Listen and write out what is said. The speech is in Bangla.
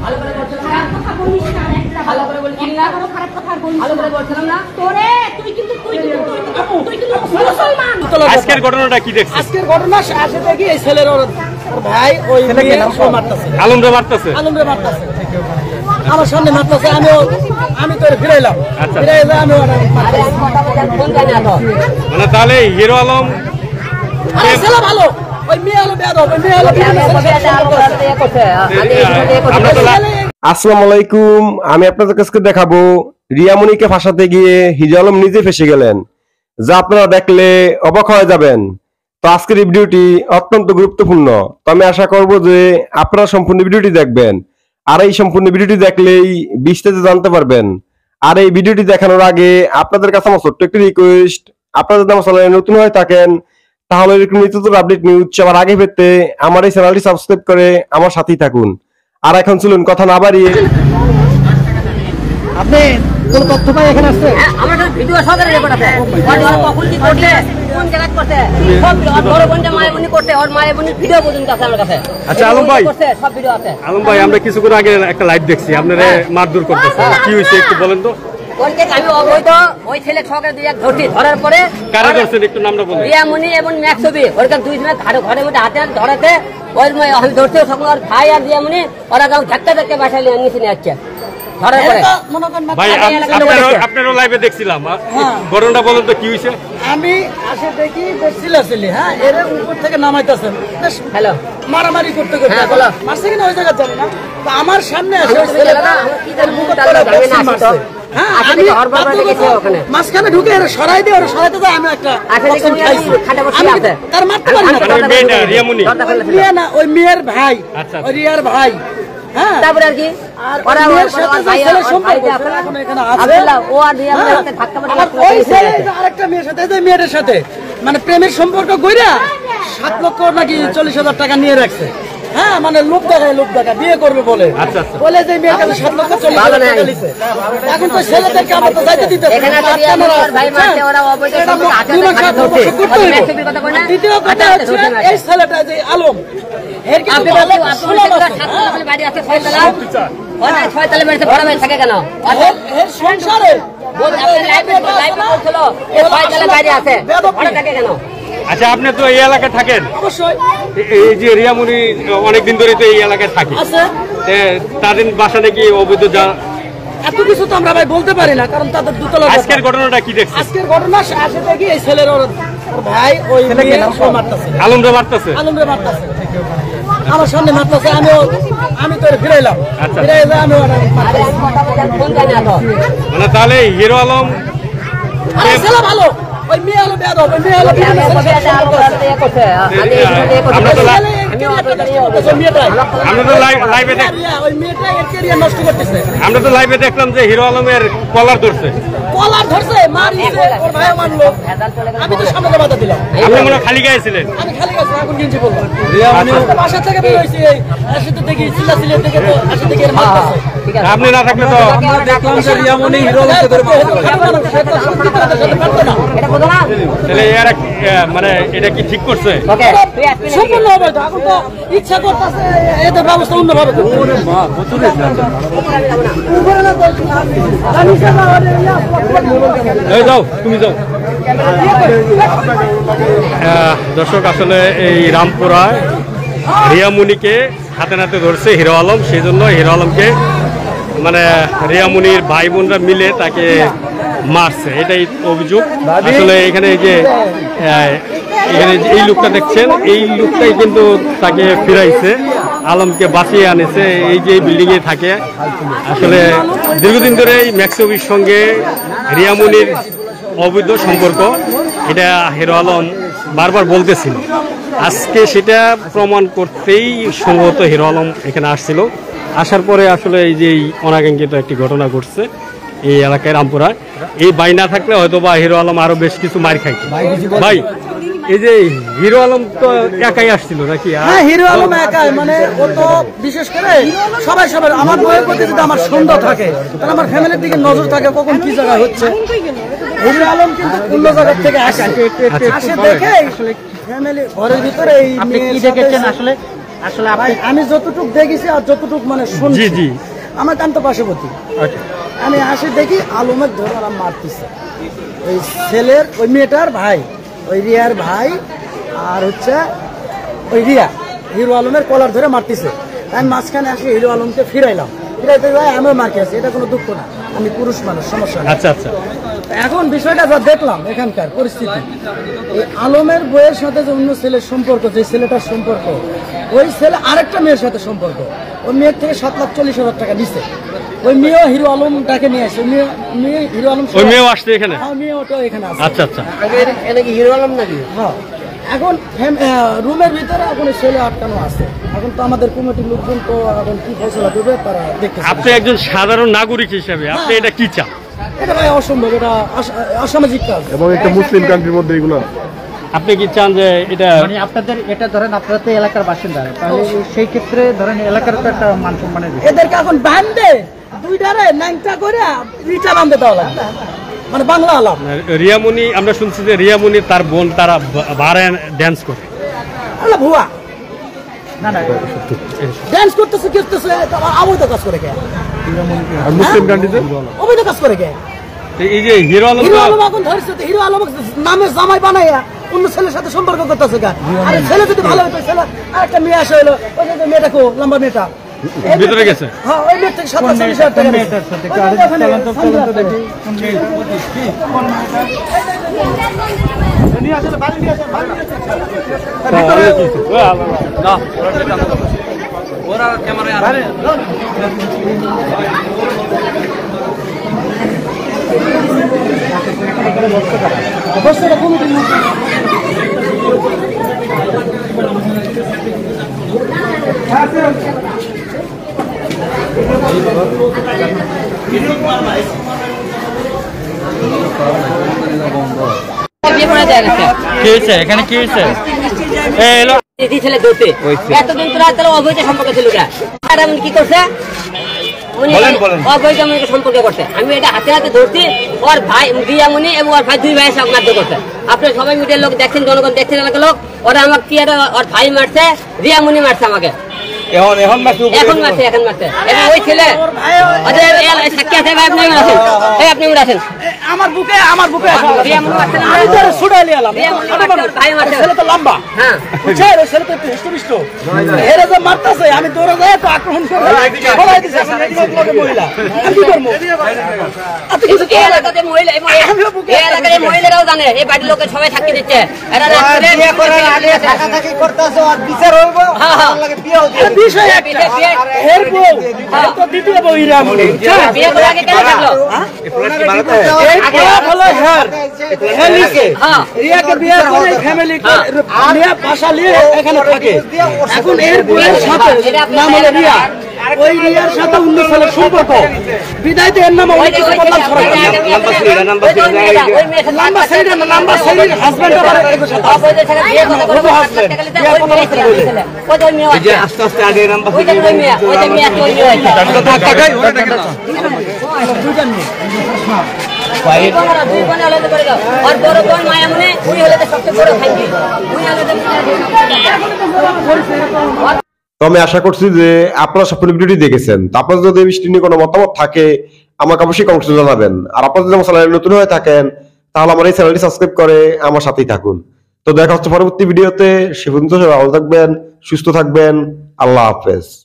ভালো করে বলছিলাম না, কথা বলিস না, ভালো করে বলছিস না, কোনো খারাপ কথা বলিস না, ভালো করে বলছিলাম না তোরে। তুই কিন্তু মুসলমান। আজকের ঘটনাটা কি দেখছিস? আজকের ঘটনা আসে থেকে এই ছেলের ওর ভাই ওই ছেলেকে মারতেছে, আলমরে মারতেছে আমার সামনে মারতেছে। আমি তো ফিরাইলাম, ফিরাইলে আমি মানে তাহলে হিরো আলম ছেলে ভালো, ওই মেয়ে হলো বেয়াদব, ওই মেয়ে হলো আসসালামু আলাইকুম। আমি আপনাদের কাছে দেখাবো রিয়ামণিকে ফাঁসাতে গিয়ে হিরো আলম নিজে ফেসে গেলেন, যা আপনারা দেখলে অবাক হয়ে যাবেন। তো আজকের এই ভিডিওটি অত্যন্ত গুরুত্বপূর্ণ, তো আমি আশা করব যে আপনারা সম্পূর্ণ ভিডিওটি দেখবেন। আর এই সম্পূর্ণ ভিডিওটি দেখলেই বিস্তারিত জানতে পারবেন। আর এই ভিডিওটি দেখানোর আগে আপনাদের কাছে আমার ছোট্ট একটি রিকোয়েস্ট, আপনারা যদি আমার চ্যানেলে নতুন হয়ে থাকেন তাহলে এরকম নিত্য আপডেট নিউজ সবার আগে পেতে আমার এই চ্যানেলটি সাবস্ক্রাইব করে আমার সাথেই থাকুন। আর এখন চলুন কথা না বাড়িয়ে আপনি কোন তথ্য পাই এখানে আসছে? আমার ভিডিও সহকারে রেকর্ড আছে, কখন কি করতে, কোন জায়গায় করতে, সব বড় বোনটা মায়ের করতে, ওর মায়ের বোনের ভিডিও পর্যন্ত আছে আমার কাছে। আচ্ছা আলম ভাই, সব ভিডিও আছে। আলম ভাই, আমরা কিছুক্ষণ আগে একটা লাইভ দেখছি আপনারা মারধর করতেছে, কি হয়েছে একটু বলেন তো। আমি অবৈধ ওই ছেলে সহকারে দুই এক ধরছি, ধরার পরে কারা ধরছেন একটু নামটা বলেন। রিয়ামণি এবং ম্যাক্সবি, ওরকার দুই জনের ঘরের মধ্যে হাতে ধরাতে ওই আমি ধরছি, সকল ওর ভাই আর রিয়ামণি ওরা গাও ধাক্কা ধাক্কা বাসায় নিচে নিয়ে যাচ্ছে ধরার পরে। ভাই আপনারও লাইভে দেখছিলাম, ঘটনাটা বলেন তো কি হয়েছে। আমি আসে দেখি ছেলে হ্যাঁ এর উপর থেকে নামাইতেছে, হ্যালো মারামারি করতে করতে মারছে কিনা ওই জায়গা জানি না। তো আমার সামনে মাঝখানে ঢুকে সরাই দিয়ে সরাইতে যায়, আমি একটা তার মারতে পারি না, ওই মেয়ের ভাই, ওই রিয়ার ভাই। হ্যাঁ তারপরে আর কি আরেকটা মেয়ের সাথে, মেয়েটার সাথে মানে প্রেমের সম্পর্ক কইরা 7 লক্ষ নাকি 40,000 টাকা নিয়ে রাখছে। হ্যাঁ মানে লোক দেখা বিয়ে করবে বলে, বলে যে মেয়ের কাছে 7 লক্ষ 40,000 টাকা নিছে। এখন তো ছেলেদেরকে আমরা তো যাইতে দিতে দ্বিতীয় কথা হচ্ছে এই ছেলেটা যে আলম এর সংসারে আচ্ছা আপনি তো এই এলাকায় থাকেন, অবশ্যই এই যে রিয়ামণি অনেকদিন ধরে তো এই এলাকায় থাকে, তাদের বাসা নাকি অবৈধ এত কিছু তো আমরা ভাই বলতে পারি না, কারণ তাদের দুতলা। আজকের ঘটনাটা কি দেখছি? আজকের ঘটনা আসে থেকে এই ছেলের ওর ভাই ওই আলমরে মারতেছে, আমার সামনে মারতেছে। আমি তো ফিরাইলাম, ফিরাইলে আমি মানে তাহলে হিরো আলম ছেলে ভালো, ওই মেয়ে হলো বেয়াদব, ওই মেয়ে হলো আমরা তো লাইভে দেখলাম যে হিরো আলমের কলার ধরছে, আমি তো সামনে বাধা দিলাম। আপনি মনে খালি গায়ে ছিলেন? আমি খালি গায়ে এখন কিনছি বললাম, বাসা থেকে বের হয়েছি দেখি চিল্লাচিল্লি থেকে তো আসে থেকে আপনি না থাকলে তো দেখলাম যে রিয়ামণি হিরো আলমকে ধরে তাহলে মানে এটা কি ঠিক করছে? সম্পূর্ণ হবে তো, এখন তো ইচ্ছা করতেছে এদের ব্যবস্থা অন্যভাবে। যাও তুমি যাও। দর্শক, আসলে এই রামপুরায় রিয়ামণিকে হাতে নাতে ধরছে হিরো আলম, সেই জন্য হিরো আলমকে মানে রিয়ামণির ভাই বোনরা মিলে তাকে মারছে, এটাই অভিযোগ। আসলে এখানে যে এই লোকটা দেখছেন, এই লোকটাই কিন্তু তাকে ফিরাইছে, আলমকে বাঁচিয়ে আনেছে। এই যে বিল্ডিং এ থাকে, আসলে দীর্ঘদিন ধরে এই ম্যাক্সবির সঙ্গে রিয়ামণির অবৈধ সম্পর্ক, এটা হিরো আলম বারবার বলতেছিল। আজকে সেটা প্রমাণ করতেই সম্ভবত হিরো আলম এখানে আসছিল। আসার পরে আসলে এই যে অনাকাঙ্ক্ষিত একটি ঘটনা ঘটছে এই এলাকায় রামপুরায়। এই বাই না থাকলে হয়তো বা হিরো আলম আরো বেশ কিছু মার খাইতো। ভাই, এই যে হিরো আলম তো একাই আসছিল নাকি? হ্যাঁ, হিরো আলম একাই, মানে ও তো বিশেষ করে সবাই আমার বইয়ের প্রতি যদি আমার সন্দেহ থাকে, তাহলে আমার ফ্যামিলির দিকে নজর থাকে কখন কি জায়গা হচ্ছে। হিরো আলম কিন্তু অন্য জায়গা থেকে আসে দেখে ফ্যামিলি ঘরের ভিতরে। আপনি কি দেখেছেন আসলে? আসলে আমি যতটুক দেখেছি আর যতটুক মানে শুনছি, জি আমার কান্ত পার্শ্ববর্তী, আমি আসি দেখি আলমের ধরে আরাম মারতেছে ওই ছেলের, ওই মেয়েটার ভাই, ওই রিয়ার ভাই, আর হচ্ছে ওই রিয়া হিরো আলমের কলার ধরে মারতেছে। আমি মাঝখানে আসি হিরো আলমকে ফিরাইলাম, ফিরাইতে ভাই আমিও মার্কে আছি, এটা কোনো দুঃখ না, আমি পুরুষ মানুষ, সমস্যা নেই। আচ্ছা আচ্ছা। এখন বিষয়টা যা দেখলাম এখানকার পরিস্থিতি, এই আলমের বইয়ের সাথে যে অন্য ছেলের সম্পর্ক, যে ছেলেটার সম্পর্ক, ওই ছেলে আরেকটা মেয়ের সাথে সম্পর্ক, ওই মেয়ের থেকে 7,40,000 টাকা দিচ্ছে। ওই মেয়েও হিরো আলমটাকে নিয়ে আসছে, মেয়ে হিরো আলম, ওই মেয়েও আসছে এখানে? হ্যাঁ, মেয়েটাও এখানে আসছে। আচ্ছা আচ্ছা। এটা কি হিরো আলম নাকি? হ্যাঁ, এখন রুমের ভিতরে এখন ছেলে আটকানো আছে। এখন তো আমাদের কমিটির লোকজন তো এখন কি ফয়সলা দেবে তারা দেখতে। আপনি একজন সাধারণ নাগরিক হিসেবে আপনি এটা কি চান? এটা ভাই অসম্ভব, এটা অসামাজিক কাজ, এবং একটা মুসলিম কান্ট্রির মধ্যে এগুলো। আপনি কি চান যে এটা মানে আপনাদের এটা ধরেন আপনারা তো এলাকার বাসিন্দা, তাহলে সেই ক্ষেত্রে ধরেন এলাকার তো একটা মান সম্মানের বিষয়। এদেরকে এখন বান্ধে দুইটারে ন্যাংটা করে রিচা বান্ধে দেওয়া লাগবে, মানে বাংলা আলাম। রিয়ামণি, আমরা শুনছি যে রিয়ামণি তার বোন তারা বারে ড্যান্স করে। আল্লাহ ভুয়া না না, ড্যান্স করতেছে অবৈধ কাজ করে কে? আর মুসলিম কান্ট্রিতে অবৈধ কাজ করে কে? এই যে হিরো আলম, হিরো আলম এখন ধরছে, হিরো আলম নামে জামাই বানাইয়া অন্য ছেলের সাথে সম্পর্ক করতেছে কে? আরে ছেলে যদি ভালো হতো, ছেলে আরেকটা মেয়ে আসে হলো, ওই যে মেয়েটা কো লম্বা মেয়েটা ভিতরে গেছে। হ্যাঁ, ওই মেয়ে থেকে 7,40,000 টাকা নিয়েছে। এখানে কি হয়েছে? ছেলে ধরতে এতদিন তোরা অবৈধ সম্পর্ক ছিল, কি করছে অবৈধ সম্পর্ক করছে। আমি এটা হাতে হাতে ধরছি, ওর ভাই রিয়ামণি এবং ওর ভাই, দুই ভাই মারধর করছে। আপনার সবাই মিডিয়ার লোক দেখছেন, জনগণ দেখছেন, এলাকার লোক, ওরা আমাকে কি ওর ভাই মারছে, রিয়ামণি মারছে আমাকে, এখন মারছে। এবং ওই ছেলে সাক্ষী আছে, ভাই আপনি আসেন, আপনি আসেন আমার বুকে রিয়ামণি মারছে, আমি তো ছুড়াইলি এলাম, ভাই মারছে, ছেলে তো লম্বা, হ্যাঁ বুঝছে, ওই ছেলে তো একটু হিষ্টপিষ্ট, এরা যে মারতেছে, আমি দৌড়ে যাই তো আক্রমণ করে ফলাই দিছে। এখন এদিকে মহিলা, আমি কি করবো? এই এলাকাতে মহিলা, এই এলাকার মহিলারাও জানে, এই বাড়ির লোকের সবাই সাক্ষী দিচ্ছে, এরা বিষয় একটা, এর বউ তো দ্বিতীয় বউ রিয়ামণি, বিয়ে করে আগে কেন থাকলো? রিয়াকে বিয়ে করে ফ্যামিলি নিয়ে বাসা নিয়ে এখানে থাকে। এখন এর বউয়ের সাথে নাম হলো রিয়া, ওই রিয়ার সাথে অন্য ছেলের সম্পর্ক, বিদায়তে এর নামে অনেক কিছু বদনাম ছড়ায়। নাম্বার সাইডে না, নাম্বার সাইডের হাজবেন্ড আবার এর সাথে আস্তে আস্তে আগে নাম্বার দুইটা মেয়ে और बड़ो कौन माया मने उई हले तो सबसे बड़ो खाई उई हले তো আমি আশা করছি যে আপনারা সম্পূর্ণ ভিডিওটি দেখেছেন। তো আপনাদের যদি এই বিষয়টি নিয়ে কোনো মতামত থাকে আমাকে অবশ্যই কমেন্টে জানাবেন। আর আপনারা যদি আমার চ্যানেলে নতুন হয়ে থাকেন তাহলে আমার এই চ্যানেলটি সাবস্ক্রাইব করে আমার সাথেই থাকুন। তো দেখা হচ্ছে পরবর্তী ভিডিওতে। সে পর্যন্ত সবাই ভালো থাকবেন, সুস্থ থাকবেন। আল্লাহ হাফেজ।